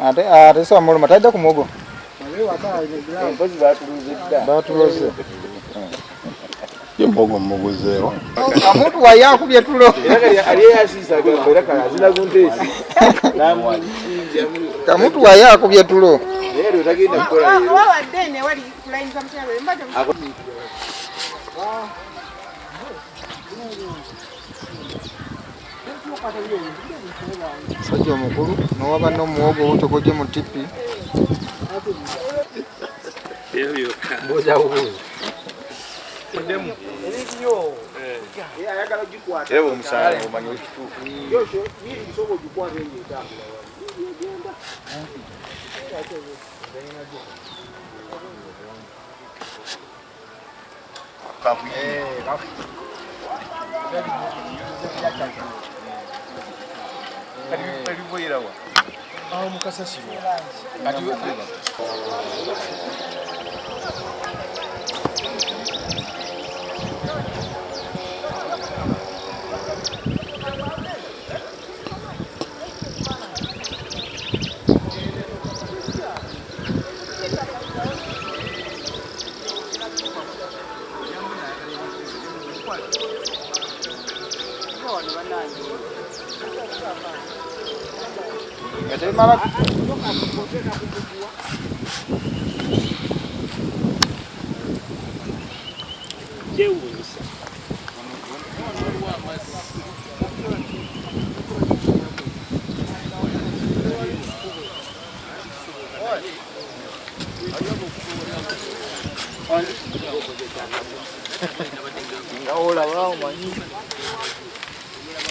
Ate so amuluma tajja ku mugo. Batuluze. Muguzeewo. Omuntu wayakubye tulo. Kamuntu wayakubye tulo. Sajja omukulu n'owaba n'omuwogo obutogoje mu tipi.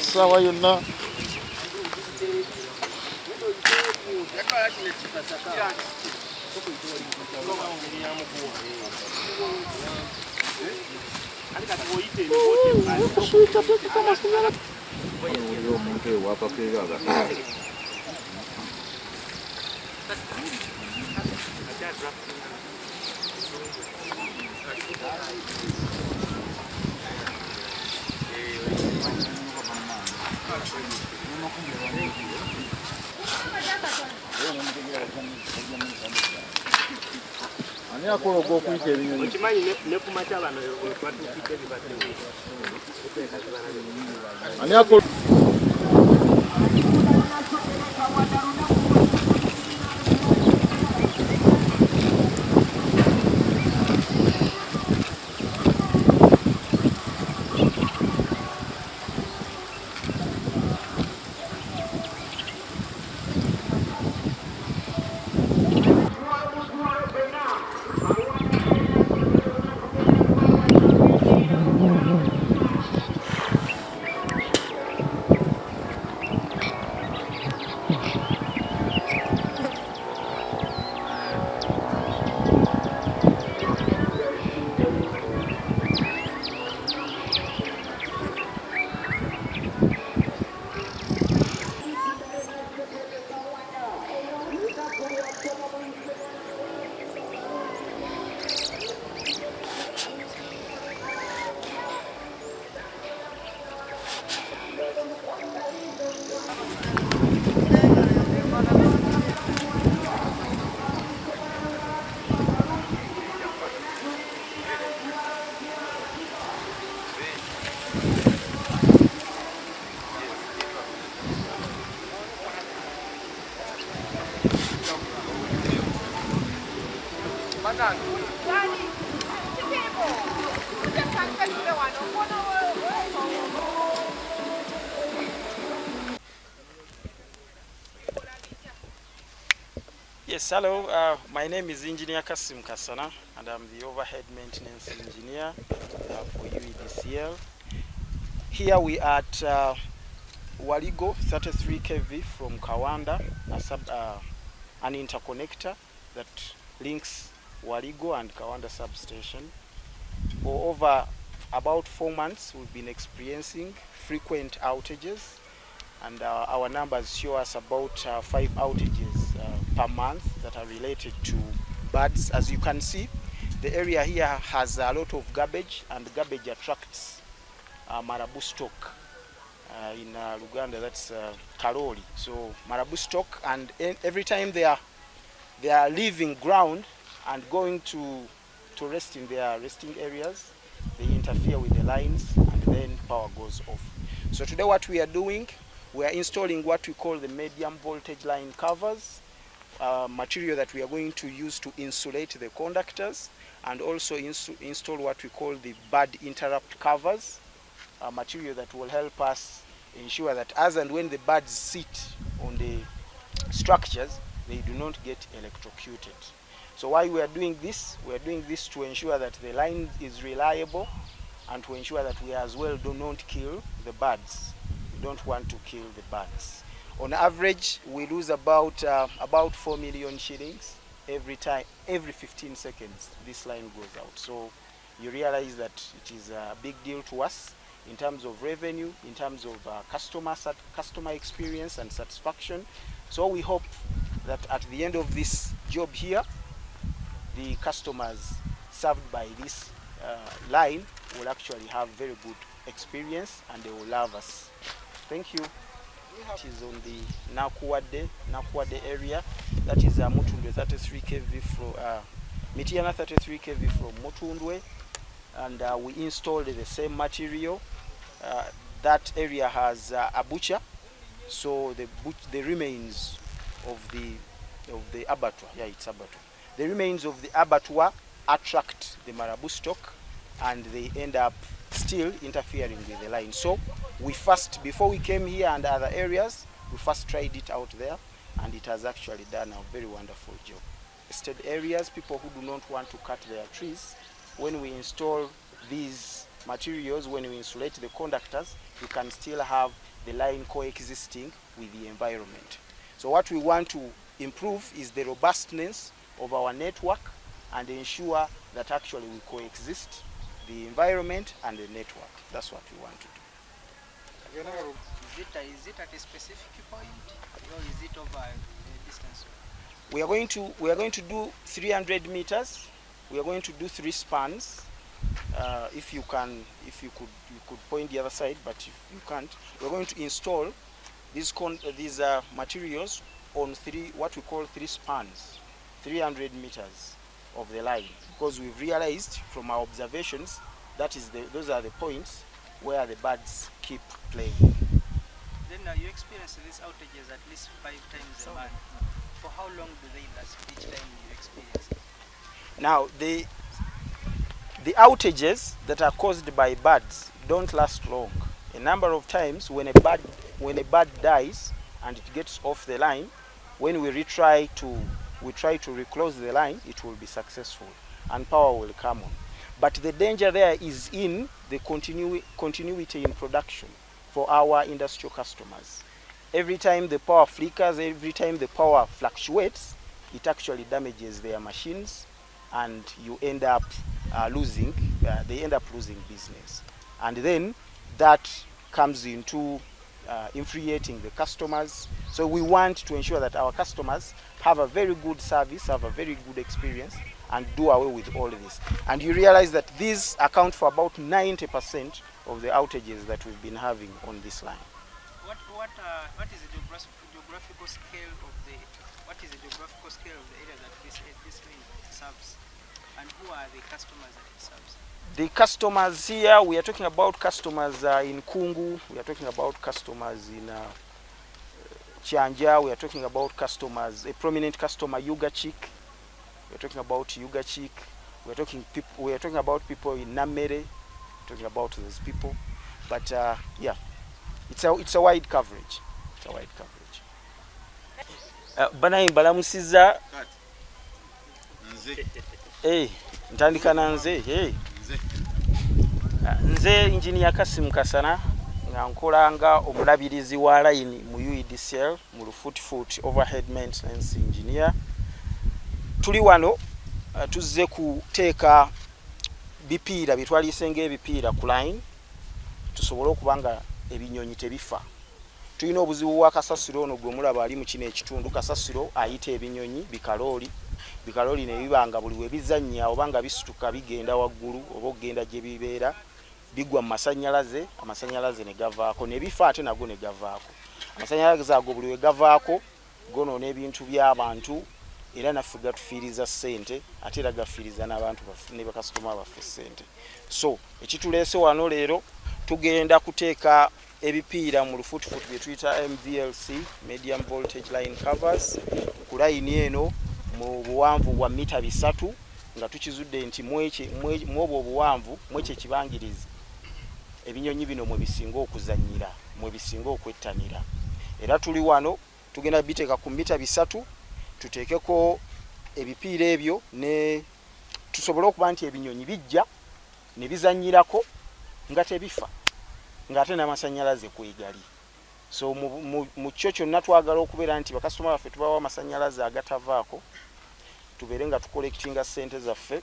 Sawa yonna. Ani akola ogw'okuyita ebinyonyi. Okimanyi ne ku makya bano batukidde bibadde. Ani akola Yes, hello. My name is Engineer Kasim Kasana, and I'm the overhead maintenance engineer for UEDCL. Here we are at Waligo 33 kV from Kawanda, an interconnector that links Waligo and Kawanda substation. For over about 4 months, we've been experiencing frequent outages, and our numbers show us about 5 outages per month that are related to birds. As you can see, the area here has a lot of garbage, and garbage attracts marabou stock. in Uganda, that's Karoli. So marabou stock, and every time they are leaving ground and going to rest in their resting areas, they interfere with the lines and then power goes off. So today what we are doing, we are installing what we call the medium voltage line covers, material that we are going to use to insulate the conductors, and also install what we call the bad interrupt covers, material that will help us ensure that as and when the birds sit on the structures, they do not get electrocuted. So why we are doing this? We are doing this to ensure that the line is reliable and to ensure that we as well do not kill the birds. We don't want to kill the birds. On average, we lose about 4 million shillings every 15 seconds this line goes out. So you realize that it is a big deal to us in terms of revenue, in terms of customer experience and satisfaction. So we hope that at the end of this job here, the customers served by this line will actually have very good experience and they will love us. Thank you. It is on the Nakuwade area. That is Mutundwe 33 kV from Mitiana 33 kV from Mutundwe, and we installed the same material. That area has a butcher, so the remains of the abattoir, it's abattoir. The remains of the abattoir attract the marabou stock, and they end up still interfering with the line. So we first, before we came here and other areas, we first tried it out there, and it has actually done a very wonderful job. Instead areas, people who do not want to cut their trees, when we install these materials, when we insulate the conductors, we can still have the line coexisting with the environment. So what we want to improve is the robustness of our network and ensure that actually we coexist the environment and the network. That's what we want to do. Is it at a specific point, or is it over a distance? We are going to do 300 meters. We are going to do 3 spans. If you could point the other side, but if you can't, we're going to install these materials on what we call 3 spans, 300 meters of the line, because we've realized from our observations that those are the points where the birds keep playing. Then you experience these outages at least 5 times a month. For how long do they last each time you experience it? Now the outages that are caused by birds don't last long. A number of times when a bird dies and it gets off the line, when we try to reclose the line, it will be successful and power will come on. But the danger there is in the continuity in production for our industrial customers. Every time the power flickers, every time the power fluctuates, it actually damages their machines, and you end up they end up losing business. And then that comes into infuriating the customers. So we want to ensure that our customers have a very good service, have a very good experience, and do away with all of this. And you realize that these account for about 90% of the outages that we've been having on this line. What is the geographical scale of the area that this line serves, and who are the customers that it serves? The customers here, we are talking about customers in Kungu, we are talking about customers in Chianja, we are talking about customers, a prominent customer, Ugachik. We are talking about Ugachik. We are talking about people in Namere. Talking about those people, but yeah, it's a wide coverage. It's a wide coverage. Banayi balamusiza. Ntandika na nze. Nze Engineer Kasim Kasana nga nkolanga omulabirizi wa line mu UEDCL mu Lufuti overhead maintenance engineer. Tuli wano tuzze kuteeka bipiira bitwalisenga ebipiira ku line tusobole okubanga ebinyonyi tebifa. Tulina obuzibu bwa kasasiro ono gwe mulaba ali mu kino ekitundu. Kasasiro ayita ebinyonyi bikalooli ne bibanga buli we bizannya obanga bisituka bigenda waggulu oba ogenda gye bibeera bigwa mu Masannyalaze, Amasannyalaze ne gavaako, ne bifa ate nago ne gavaako. Amasannyalaze ago buli we gavaako gonoona ebintu by'abantu era naffe gatufiiriza ssente ate era gafiiriza n'abantu ne bakasitoma baffe ssente. So ekituleese wano leero tugenda kuteeka ebipiira mu lufutufutu bye tuyita MVLC, medium voltage line covers, ku layini eno mu buwanvu bwa mita 3 nga tukizudde nti mwobwo obuwanvu mwekyo ekibangirizi ebinyonyi bino mwe bisinga okuzannyira, mwe bisinga okwettanira. Era tuli wano tugenda biteeka ku mita 3 tuteekeko ebipiira ebyo ne tusobole okuba nti ebinyonyi bijja ne bizannyirako nga tebifa nga ate n'amasannyalaze kwegali. So mu kyo kyonna twagala okubeera nti bakasitoma baffe tubawa amasannyalaze agatavaako tubeere nga tukolektinga ssente zaffe,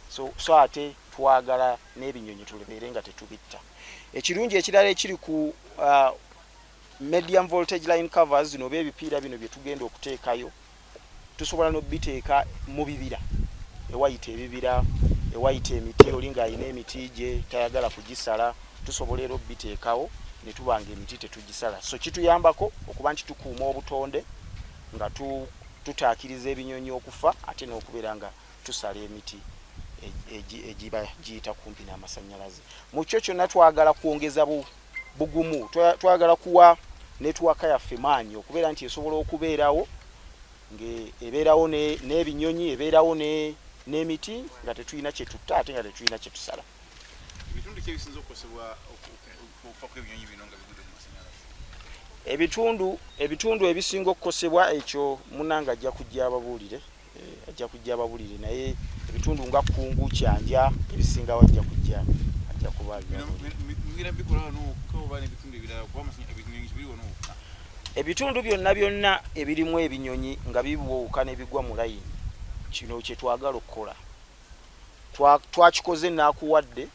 so ate twagala n'ebinyonyi tubeere nga tetubitta. Ekirungi ekirala ekiri ku medium voltage line covers zino oba ebipiira bino bye tugenda okuteekayo tusobola n'obiteeka mu bibira ewayita ebibira, ewayita emiti, olinga alina emiti gye tayagala kugisala, tusobola era obiteekawo ne tubanga emiti tetugisala. So kituyambako okuba nti tukuuma obutonde nga tutaakiriza ebinyonyi okufa ate n'okubeera nga tusala emiti egiba giyita kumpi n'amasannyalaze. Mu kyo kyonna twagala kwongeza bugumu, twagala kuwa netiwaka yaffe maanyi okubeera nti esobola okubeerawo ng'ebeerawo n'ebinyonyi, ebeerawo n'emiti nga tetulina kye tutta ate nga tetulina kye tusala. Ebitundu ki ebisinza okukosebwa okufa kw'ebinyonyi bino nga bigudde mu masannyalaze? Ebitundu ebisinga okukosebwa ekyo munanga ajja kujja ababuulire, naye ebitundu nga Kkungu, Kyanja ebisingawo ajja kuba ebitundu byonna ebirimu ebinyonyi nga bibuuka ne bigwa mu layini. Kino kye twagala okukola twakikoze naakuwadde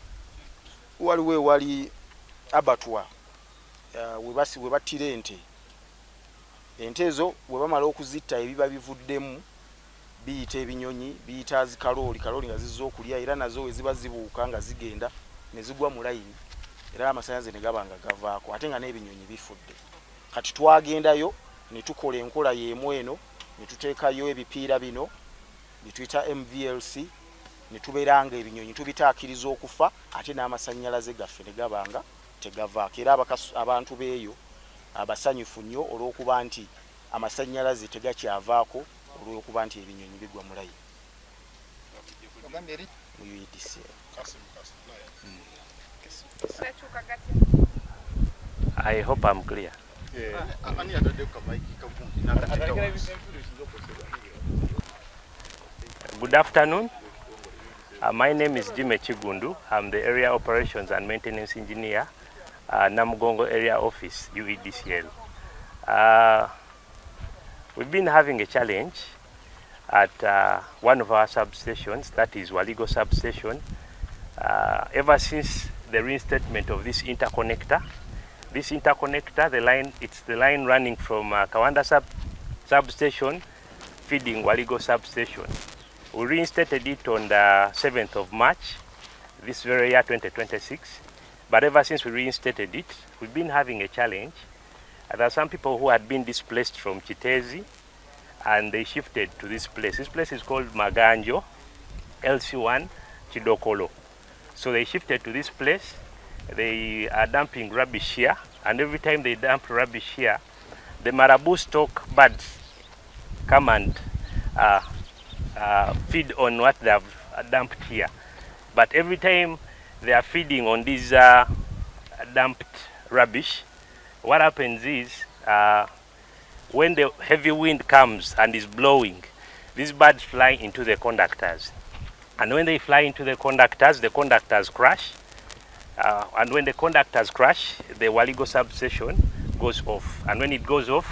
waliwo ewali abatwa we battira ente ezo we bamala okuzitta ebiba bivuddemu biyita ebinyonyi, biyita zikalooli nga zizza okulya era nazo we ziba zibuuka nga zigenda ne zigwa mu layini era amasannyalaze ne gaba nga gavaako ate nga n'ebinyonyi bifudde. Kati twagendayo ne tukola enkola y'emu eno ne tuteekayo ebipiira bino bye tuyita MVLC ne tubeera nga ebinyonyi tubitaakiriza okufa ate n'amasannyalaze gaffe ne gaba nga tegavaako. Era abantu beeyo abasanyufu nnyo olw'okuba nti amasannyalaze tegakyavaako olw'okuba nti ebinyonyi bigwa mu layini mu UEDCL. I hope I'm clear. Good afternoon. My name is Jimmy Chigundu. I'm the Area Operations and Maintenance Engineer, Namugongo Area Office, UEDCL. We've been having a challenge at one of our substations, that is Waligo substation, ever since the reinstatement of this interconnector. This interconnector, it's the line running from Kawanda substation feeding Waligo substation. We reinstated it on the 7th of March, this very year 2026. But ever since we reinstated it, we've been having a challenge. There are some people who had been displaced from Chitezi and they shifted to this place. This place is called Maganjo, LC1, Chidokolo. So they shifted to this place. They are dumping rubbish here, and every time they dump rubbish here, the marabou stock birds come and feed on what they have dumped here. But every time they are feeding on these dumped rubbish, what happens is when the heavy wind comes and is blowing, these birds fly into the conductors. And when they fly into the conductors crash. And when the conductors crash, the Waligo substation goes off. And when it goes off,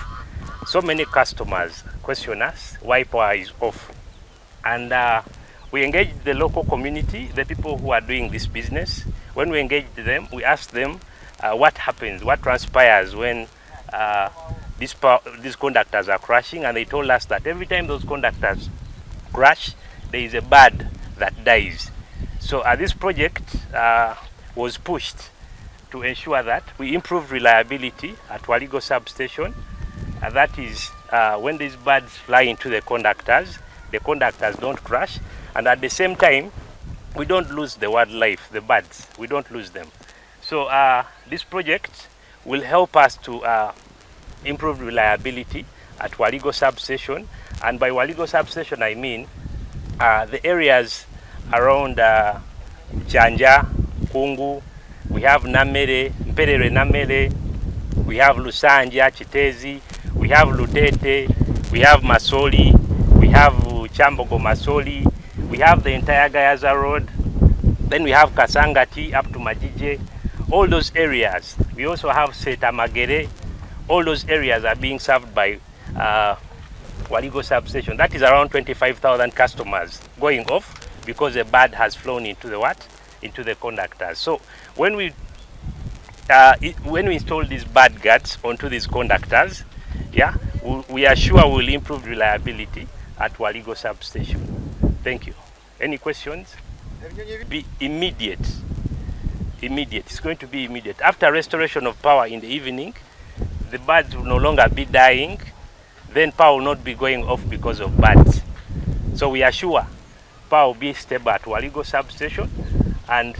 so many customers question us why power is off. And we engage the local community, the people who are doing this business. When we engage them, we ask them what happens, what transpires when these conductors are crashing. And they told us that every time those conductors crash, there is a bird that dies. So at this project, was pushed to ensure that we improved reliability at Waligo substation. That is, when these birds fly into the conductors don't crash, and at the same time, we don't lose the wildlife, the birds, we don't lose them. So this project will help us to improve reliability at Waligo substation, and by Waligo substation I mean the areas around Chanja, Kungu, we have Namere, Mperere Namere, we have Lusanja, Chitezi, we have Lutete, we have Masoli, we have Chambogo Masoli, we have the entire Gayaza Road, then we have Kasangati up to Majije. All those areas. We also have Seta Magere. All those areas are being served by Waligo substation. That is around 25,000 customers going off because a bird has flown into the what? Into the conductors. So when we install these bird guards onto these conductors, yeah, we are sure we'll improve reliability at Waligo substation. Thank you. Any questions? Be immediate. It's going to be immediate. After restoration of power in the evening, the birds will no longer be dying, then power will not be going off because of birds. So we are sure power will be stable at Waligo substation, and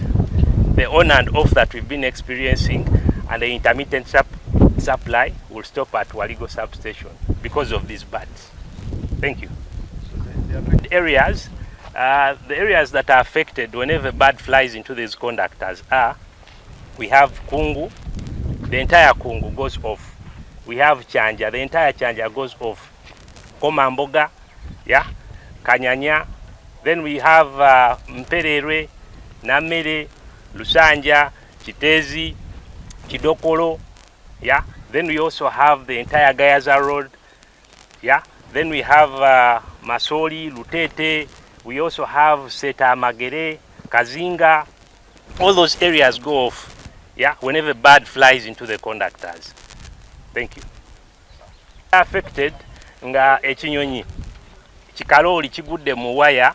the on and off that we've been experiencing and the intermittent supply will stop at Waligo substation because of these birds. Thank you. The areas that are affected whenever a bird flies into these conductors are, we have Kungu, the entire Kungu goes off. We have Chanja, the entire Chanja goes off. Komamboga, yeah, Kanyanya. Then we have Mperere, Namere, Lusanja, Chitezi, Chidokolo, yeah. Then we also have the entire Gayaza Road, yeah. Then we have Masoli, Lutete. We also have Seta Magere, Kazinga. All those areas go off, yeah, whenever a bird flies into the conductors. Thank you. Affected nga ekinyonyi kikaloli kigudde mu waya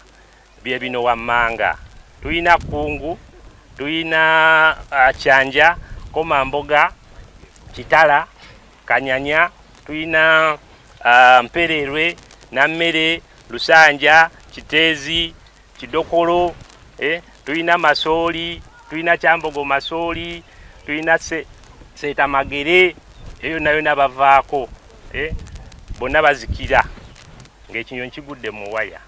Biibino wammanga. Tuyina Kungu, tuyina Chanja, Komamboga, Kitala, Kanyanya, tuyina Mperere, Namere, Lusanja, Chitezi, Chidokolo, tuyina Masoli, tuyina Chambogo Masoli, tuyina Seta Magere, eyo nayo nabavaako, bonna bazikira ng'ekinyonyi kigudde mu waya.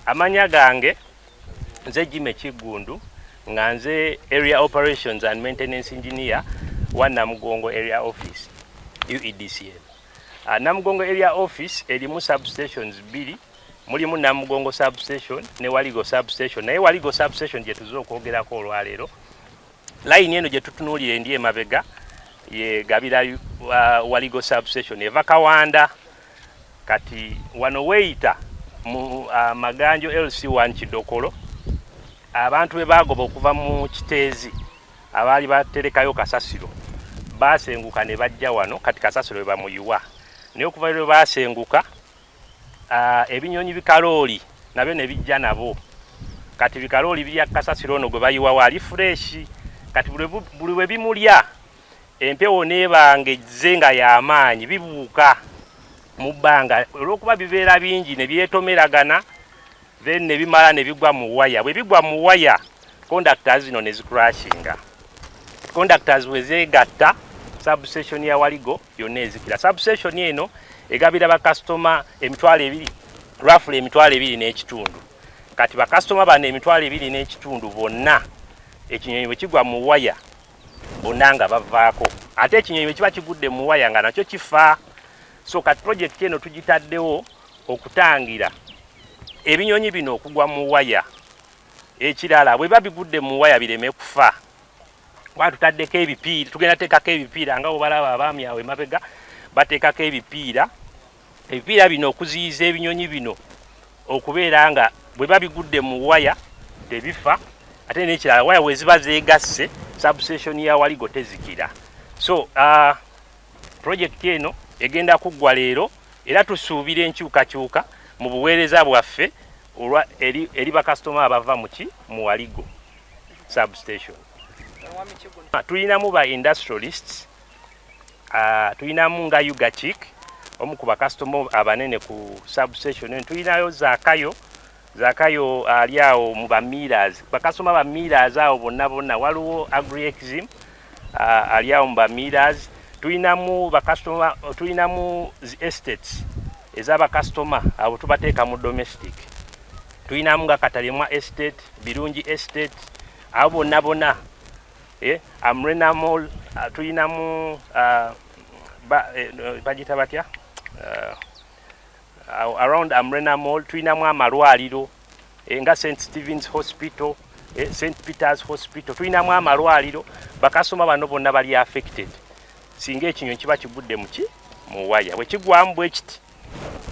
Amanya gange nze Jime Kigundu, nga nze Area Operations and Maintenance Engineer wa Namugongo Area Office UEDCL. Namugongo Area Office erimu substations 2, mulimu Namugongo substation ne Waligo substation. Naye Waligo substation gye tuzo okwogerako olwaleero, line eno gye tutunuulira ndi emabega ye gabira Waligo substation eva Kawanda, kati wano weeyita mu Maganjo LC1 Kidokolo. Abantu be bagoba okuva mu Kiteezi abaali baterekayo kasasiro basenguka ne bajja wano, kati kasasiro be bamuyuwa. Naye okuva lwe basenguka ebinyonyi bikalooli nabyo ne bijja nabo, kati bikalooli bya kasasiro ono gwe bayiwa wali fresh, kati buli we bimulya empewo neebanga ejze nga y'amaanyi bibuuka mu bbanga olw'okuba bibeera bingi ne byetomeragana, then ne bimala ne bigwa mu waya. Bwe bigwa mu waya, conductors zino ne zicrashinga. Conductors we zeegatta, substation ya Waligo yonna ezikira. Substation eno egabira bakasitoma roughly emitwalo 2 n'ekitundu. Kati bakasitoma bano emitwalo 2 n'ekitundu bonna ekinyonyi bwe kigwa mu waya bonna nga bavaako. Ate ekinyonyi bwe kiba kigudde mu waya nga nakyo kifa. So kati project eno tugitaddewo okutangira ebinyonyi bino okugwa mu waya. Ekirala bwe babigudde mu waya bireme kufa. Batutaddeko ebipiira, tugenda teekako ebipiira nga obalaba abaami awo emabega bateekako ebipiira. Ebipiira bino okuziyiza ebinyonyi bino okubeera nga bwe babigudde mu waya tebifa. Ate n'ekirala waya we ziba zeegasse substation ya Waligo tezikira. So project eno egenda kuggwa leero, era tusuubira enkyukakyuka mu buweereza bwaffe eri bakasitoma abava mu Waligo substation. Tulinamu ba industrialists, tulinamu nga UEDCL omu ku bakasitoma abanene ku substation. Tulinayo Zakayo ali awo mu ba millers, bakasitoma ba millers awo bonna. Waliwo Agri-Exim ali awo mu ba millers. Tulinamu bakasitoma, tulinamu estates ez'abakasitoma abo tubateeka mu domestic. Tulinamu nga Katalemwa estate, Birungi estate, abo bonna. Amrena Mall, tulinamu bagita batya around Amrena Mall, tulinamu amalwaliro nga St. Stephen's Hospital, St. Peter's Hospital, tulinamu amalwaliro. Bakasitoma bano bonna bali affected singa ekinyonyi kiba kigudde mu waya, bwe kigwamu bwe kiti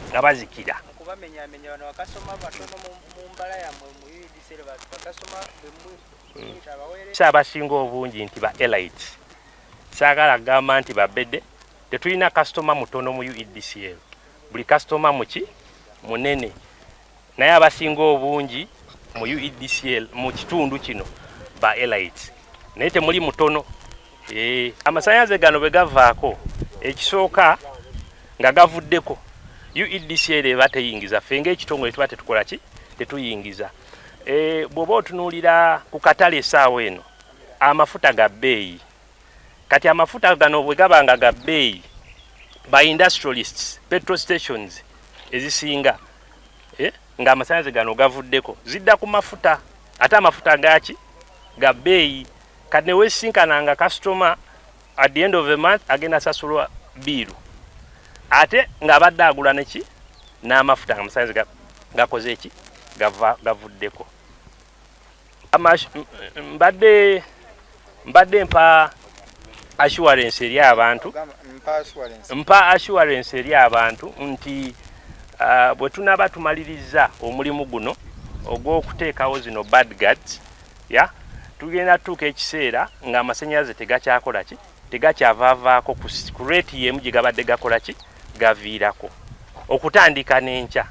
nga bazikira. Kubamenyamenya bano bakasitoma batono mu mbala yammwe mu UEDCL bakasitoma abasinga obungi nti ba elites, saagala gamba nti babedde. Tetulina kasitoma mutono mu UEDCL, buli kasitoma munene, naye abasinga obungi mu UEDCL mu kitundu kino ba elites, naye temuli mutono. Amasannyalaze gano bwe gavaako, ekisooka nga gavuddeko, UEDCL eba teyingiza, ffe ng'ekitongole tuba tetukola tetuyingiza. Bw'oba otunuulira ku katale essaawa eno, amafuta ga bbeeyi. Kati amafuta gano bwe gaba nga ga bbeeyi, ba industrialists, petrol stations ezisinga nga amasannyalaze gano gavuddeko, zidda ku mafuta, ate amafuta gaaki ga bbeeyi. Kati ne weesinkananga kasitoma at the end of the month agenda sasulwa biiru, ate ng'abadde agula n'amafuta nga amasannyalaze gakoze gavuddeko. Mbadde mpa assurance eri abantu, nti bwe tunaba tumaliriza omulimu guno ogw'okuteekawo zino bad guards, tugenda tuuka ekiseera nga amasannyalaze tegakyavaavaako ku rate y'emu gye gabadde gakola gaviirako okutandika n'enkya.